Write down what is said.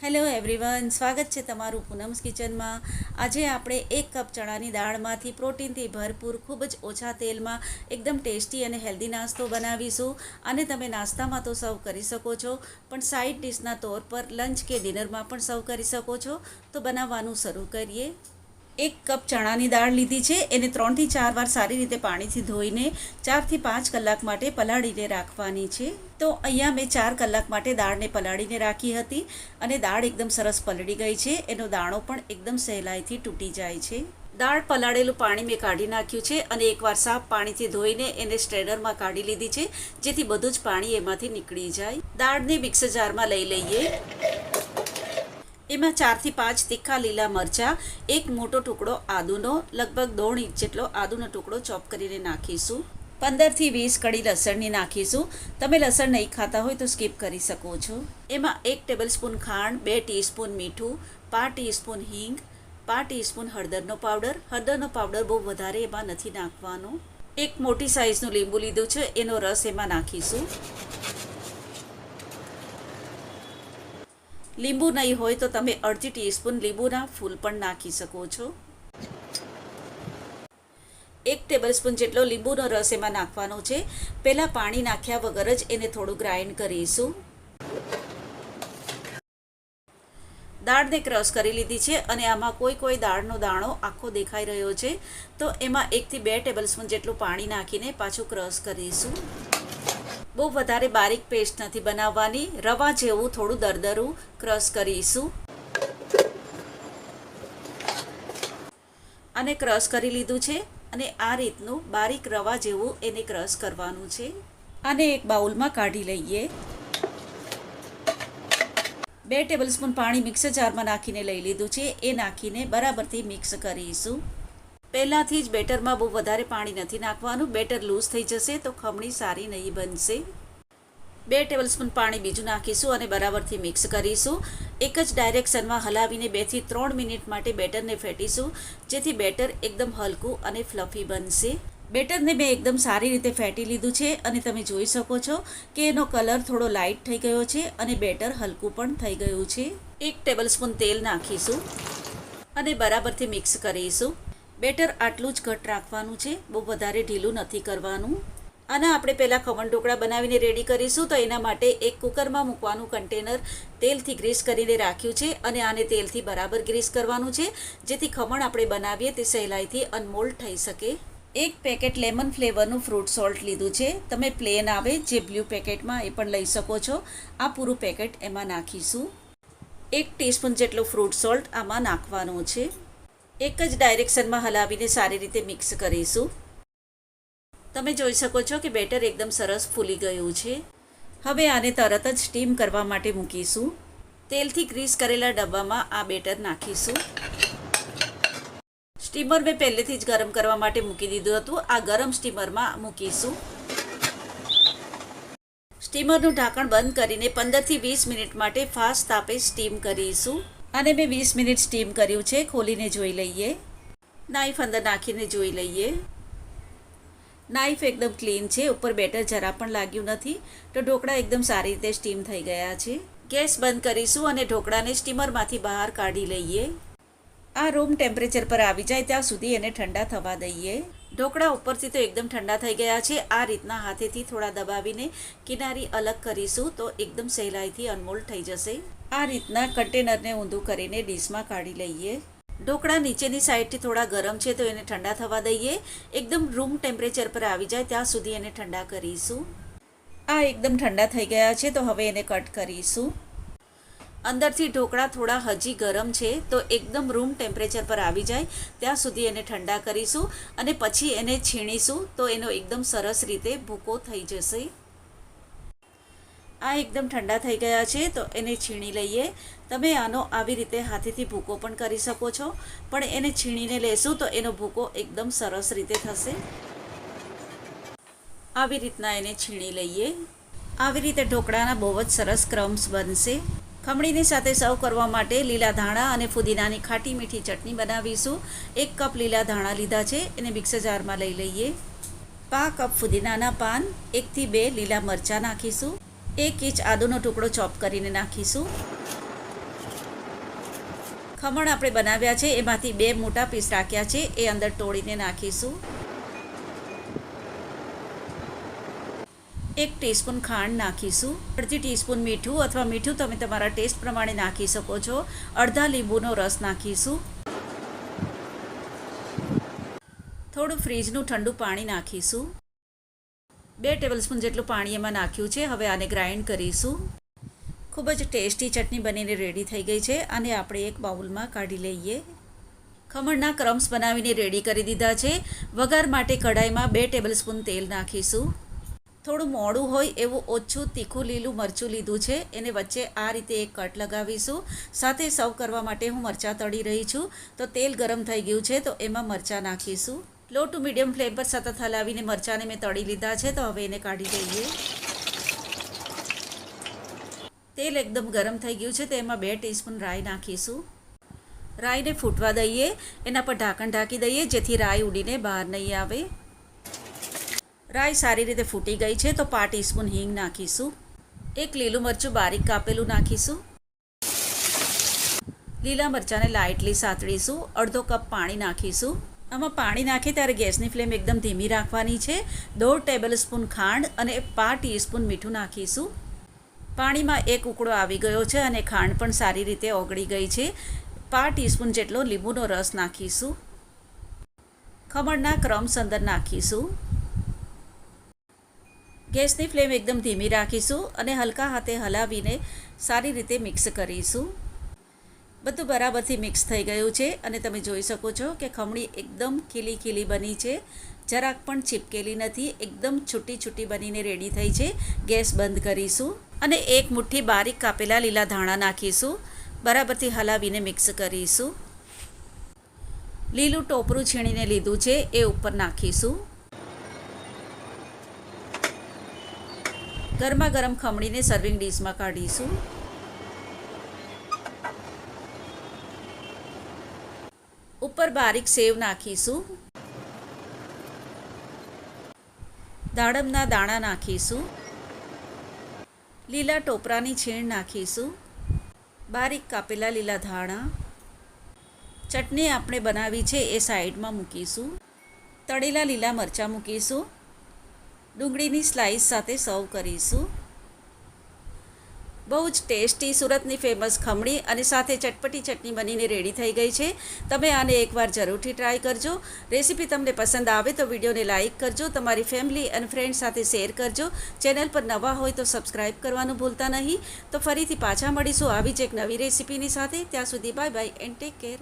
Hello everyone, સ્વાગત છે તમારું પૂનમ્સ કિચનમાં। આજે આપણે 1 કપ ચણાની દાળમાંથી પ્રોટીનથી ભરપૂર ખૂબ જ ઓછા તેલમાં એકદમ ટેસ્ટી અને હેલ્ધી નાસ્તો બનાવીશું। અને તમે નાસ્તામાં તો સર્વ કરી શકો છો, પણ સાઇડ ડિશના તौर પર લંચ કે ડિનરમાં પણ સર્વ કરી શકો છો। તો બનાવવાનું શરૂ કરીએ। 1 કપ ચણાની દાળ લીધી છે, એને 3 થી 4 વાર સારી રીતે પાણીથી ધોઈને 4 થી 5 કલાક માટે પલાળીને રાખવાની છે। તો અહીંયા મેં 4 કલાક માટે દાળને પલાળીને રાખી હતી અને દાળ એકદમ સરસ પલળી ગઈ છે। એનો દાણો પણ એકદમ સહેલાઈથી તૂટી જાય છે। દાળ પલાળેલું પાણી મેં કાઢી નાખ્યું છે અને એકવાર સાફ પાણીથી ધોઈને એને સ્ટ્રેનરમાં કાઢી લીધી છે, જેથી બધું જ પાણી એમાંથી નીકળી જાય। દાળને મિક્સર જારમાં લઈ લઈએ। એમાં 4 થી 5 તીખા લીલા મરચાં, એક મોટો ટુકડો આદુનો, લગભગ 1.5 ઇંચ જેટલો આદુનો ટુકડો ચોપ કરીને નાખીશું। 15 થી 20 કળી લસણની નાખીશું। તમે લસણ નહીં ખાતા હોય તો સ્કીપ કરી શકો છો। એમાં 1 ટેબલસ્પૂન ખાંડ, 2 ટીસ્પૂન મીઠું, 5 ટીસ્પૂન હિંગ, 5 ટીસ્પૂન હળદરનો પાવડર। હળદરનો પાવડર બહુ વધારે એમાં નથી નાખવાનો। એક મોટી સાઇઝનું લીંબુ લીધું છે, એનો રસ એમાં નાખીશું। લીંબુ નહીં હોય તો તમે અડધી ટીસ્પૂન લીંબુના ફૂલ પણ નાખી શકો છો। 1 ટેબલસ્પૂન જેટલો લીંબુનો રસ એમાં નાખવાનો છે। પહેલાં પાણી નાખ્યા વગર જ એને થોડું ગ્રાઇન્ડ કરીશું। દાળને ક્રશ કરી લીધી છે અને આમાં કોઈ દાળનો દાણો આખો દેખાઈ રહ્યો છે, તો એમાં 1 થી 2 ટેબલસ્પૂન જેટલું પાણી નાખીને પાછું ક્રશ કરીશું। બહુ વધારે બારીક પેસ્ટ નથી બનાવવાની, રવા જેવું થોડું દરદરું ક્રશ કરીશું। અને ક્રશ કરી લીધું છે અને આ રીતનું બારીક રવા જેવું એને ક્રશ કરવાનું છે। આને એક બાઉલમાં કાઢી લઈએ। 2 ટેબલસ્પૂન પાણી મિક્સર જારમાં નાખીને લઈ લીધું છે, એ નાખીને બરાબરથી મિક્સ કરીશું। પહેલાંથી જ બેટરમાં બહુ વધારે પાણી નથી નાખવાનું, બેટર લૂઝ થઈ જશે તો ખમણી સારી નહીં બનશે। 2 ટેબલસ્પૂન પાણી બીજું નાખીશું અને બરાબરથી મિક્સ કરીશું। એક જ ડાયરેક્શનમાં હલાવીને 2 થી 3 મિનિટ માટે બેટરને ફેટીશું, જેથી બેટર એકદમ હલકું અને ફ્લફી બનશે। બેટરને મેં એકદમ સારી રીતે ફેટી લીધું છે અને તમે જોઈ શકો છો કે એનો કલર થોડો લાઇટ થઈ ગયો છે અને બેટર હલકું પણ થઈ ગયું છે। 1 ટેબલસ્પૂન તેલ નાખીશું અને બરાબરથી મિક્સ કરીશું। બેટર આટલું જ ઘટ રાખવાનું છે, બહુ વધારે ઢીલું નથી કરવાનું। અને આપણે પહેલાં ખમણ ઢોકળા બનાવીને રેડી કરીશું, તો એના માટે એક કુકરમાં મૂકવાનું કન્ટેનર તેલથી ગ્રીસ કરીને રાખ્યું છે અને આને તેલથી બરાબર ગ્રીસ કરવાનું છે, જેથી ખમણ આપણે બનાવીએ તે સહેલાઈથી અનમોલ્ડ થઈ શકે। 1 પેકેટ લેમન ફ્લેવરનું ફ્રૂટ સોલ્ટ લીધું છે, તમે પ્લેન આવે જે બ્લુ પેકેટમાં એ પણ લઈ શકો છો। આ પૂરું પેકેટ એમાં નાખીશું। 1 ટીસ્પૂન જેટલું ફ્રૂટ સોલ્ટ આમાં નાખવાનું છે। એક જ ડાયરેક્શનમાં હલાવીને સારી રીતે મિક્સ કરીશું। તમે જોઈ શકો છો કે બેટર એકદમ સરસ ફૂલી ગયું છે। હવે આને તરત જ સ્ટીમ કરવા માટે મૂકીશું। તેલથી ગ્રીસ કરેલા ડબ્બામાં આ બેટર નાખીશું। સ્ટીમર મેં પહેલેથી જ ગરમ કરવા માટે મૂકી દીધું હતું, આ ગરમ સ્ટીમરમાં મૂકીશું। સ્ટીમરનું ઢાંકણ બંધ કરીને 15 થી 20 મિનિટ માટે ફાસ્ટ તાપે સ્ટીમ કરીશું। અને મેં 20 મિનિટ સ્ટીમ કર્યું છે, ખોલીને જોઈ લઈએ। નાઈફ અંદર નાખીને જોઈ લઈએ। નાઈફ એકદમ ક્લીન છે, ઉપર બેટર જરા પણ લાગ્યું નથી, તો ઢોકળા એકદમ સારી રીતે સ્ટીમ થઈ ગયા છે। ગેસ બંધ કરીશું અને ઢોકળાને સ્ટીમરમાંથી બહાર કાઢી લઈએ। આ રૂમ ટેમ્પરેચર પર આવી જાય ત્યાં સુધી એને ઠંડા થવા દઈએ। ઢોકળા ઉપરથી તો એકદમ ઠંડા થઈ ગયા છે। આ રીતના હાથેથી થોડા દબાવીને કિનારી અલગ કરીશું તો એકદમ સહેલાઈથી અનમોલ્ડ થઈ જશે। આ રીતના કન્ટેનરને ઊંધું કરીને ડીશમાં કાઢી લઈએ। ઢોકળા નીચેની સાઈડથી થોડા ગરમ છે તો એને ઠંડા થવા દઈએ। એકદમ રૂમ ટેમ્પરેચર પર આવી જાય ત્યાં સુધી એને ઠંડા કરીશું। આ એકદમ ઠંડા થઈ ગયા છે, તો હવે એને કટ કરીશું। અંદરથી ઢોકળા થોડા હજી ગરમ છે, તો એકદમ રૂમ ટેમ્પરેચર પર આવી જાય ત્યાં સુધી એને ઠંડા કરીશું અને પછી એને છીણીશું તો એનો એકદમ સરસ રીતે ભૂકો થઈ જશે। આ એકદમ ઠંડા થઈ ગયા છે, તો એને છીણી લઈએ। તમે આનો આવી રીતે હાથેથી ભૂકો પણ કરી શકો છો, પણ એને છીણીને લેશું તો એનો ભૂકો એકદમ સરસ રીતે થશે। આવી રીતના એને છીણી લઈએ। આવી રીતે ઢોકળાના બહુ જ સરસ ક્રમ્સ બનશે। ખમણીની સાથે સર્વ કરવા માટે લીલા ધાણા અને ફુદીનાની ખાટી મીઠી ચટણી બનાવીશું। 1 કપ લીલા ધાણા લીધા છે, એને મિક્સર જારમાં લઈ લઈએ। 1/2 કપ ફુદીનાના પાન, 1 થી 2 લીલા મરચાં નાખીશું। 1 ઇંચ આદુનો ટુકડો ચોપ કરીને નાખીશું। ખમણ આપણે બનાવ્યા છે એમાંથી 2 મોટા પીસ રાખ્યા છે, એ અંદર તોડીને નાખીશું. 1 ટીસ્પૂન ખાંડ નાખીશું. અડધી ટીસ્પૂન મીઠું અથવા મીઠું તમે તમારા ટેસ્ટ પ્રમાણે નાખી શકો છો. અડધા લીંબુનો રસ નાખીશું. થોડું ફ્રીજનું ઠંડુ પાણી નાખીશું. 2 ટેબલસ્પૂન જેટલું પાણી એમાં નાખ્યું છે. હવે આને ગ્રાઇન્ડ કરીશું. ખૂબ જ ટેસ્ટી ચટણી બનીને રેડી થઈ ગઈ છે. આને આપણે એક બાઉલમાં કાઢી લઈએ. ખમણના ક્રમ્સ બનાવીને રેડી કરી દીધા છે. વઘાર માટે કઢાઈમાં 2 ટેબલસ્પૂન તેલ નાખીશું. થોડું મોડું હોય એવું ઓછું તીખું લીલું મરચું લીધું છે, એને વચ્ચે આ રીતે એક કટ લગાવીશું. સાથે સર્વ કરવા માટે હું મરચાં તળી રહી છું. તો તેલ ગરમ થઈ ગયું છે તો એમાં મરચાં નાખીશું. લો ટુ મીડિયમ ફ્લેમ પર સતત હલાવીને મરચાંને મેં તળી લીધા છે. તો હવે એને કાઢી લઈએ. તેલ એકદમ ગરમ થઈ ગયું છે તો એમાં 2 ટીસ્પૂન રાઈ નાખીશું. રાઈને ફૂટવા દઈએ. એના પર ઢાંકણ ઢાંકી દઈએ જેથી રાઈ ઉડીને બહાર નહીં આવે. રાઈ સારી રીતે ફૂટી ગઈ છે તો 5 ટીસ્પૂન હિંગ નાખીશું. 1 લીલું મરચું બારીક કાપેલું નાખીશું. લીલા મરચાંને લાઇટલી સાતળીશું. અડધો કપ પાણી નાખીશું. આમાં પાણી નાખીએ ત્યારે ગેસની ફ્લેમ એકદમ ધીમી રાખવાની છે. 1/2 ટેબલસ્પૂન ખાંડ અને 5 ટીસ્પૂન મીઠું નાખીશું. પાણીમાં એક ઉકળો આવી ગયો છે અને ખાંડ પણ સારી રીતે ઓગળી ગઈ છે. 5 ટીસ્પૂન જેટલો લીંબુનો રસ નાખીશું. ખમણના ક્રમ્સ અંદર નાખીશું. ગેસની ફ્લેમ એકદમ ધીમી રાખીશું અને હલકા હાથે હલાવીને સારી રીતે મિક્સ કરીશું. બધું બરાબરથી મિક્સ થઈ ગયું છે અને તમે જોઈ શકો છો કે ખમણી એકદમ ખીલી ખીલી બની છે. જરાક પણ ચીપકેલી નથી. એકદમ છૂટી છૂટી બનીને રેડી થઈ છે. ગેસ બંધ કરીશું અને 1 મુઠ્ઠી બારીક કાપેલા લીલા ધાણા નાખીશું. બરાબરથી હલાવીને મિક્સ કરીશું. લીલું ટોપરું છીણીને લીધું છે એ ઉપર નાખીશું. ગરમા ગરમ ખમણીને સર્વિંગ ડીશમાં કાઢીશું. ઉપર બારીક સેવ નાખીશું. દાડમના દાણા નાખીશું. લીલા ટોપરાની છીણ નાખીશું. બારીક કાપેલા લીલા ધાણા. ચટણી આપણે બનાવી છે એ સાઈડમાં મૂકીશું. તળેલા લીલા મરચાં મૂકીશું. ડુંગળીની સ્લાઇસ સાથે સર્વ કરીશું. બહુ જ ટેસ્ટી સુરતની ફેમસ ખમણી અને સાથે ચટપટી ચટણી બનીને રેડી થઈ ગઈ છે. તમે આને એકવાર જરૂરથી ટ્રાય કરજો. રેસીપી તમને પસંદ આવે તો વિડીયોને લાઇક કરજો. તમારી ફેમિલી અને ફ્રેન્ડ સાથે શેર કરજો. ચેનલ પર નવા હોય તો સબસ્ક્રાઈબ કરવાનું ભૂલતા નહીં. તો ફરીથી પાછા મળીશું આવી જ એક નવી રેસીપીની સાથે. ત્યાં સુધી bye bye and take care.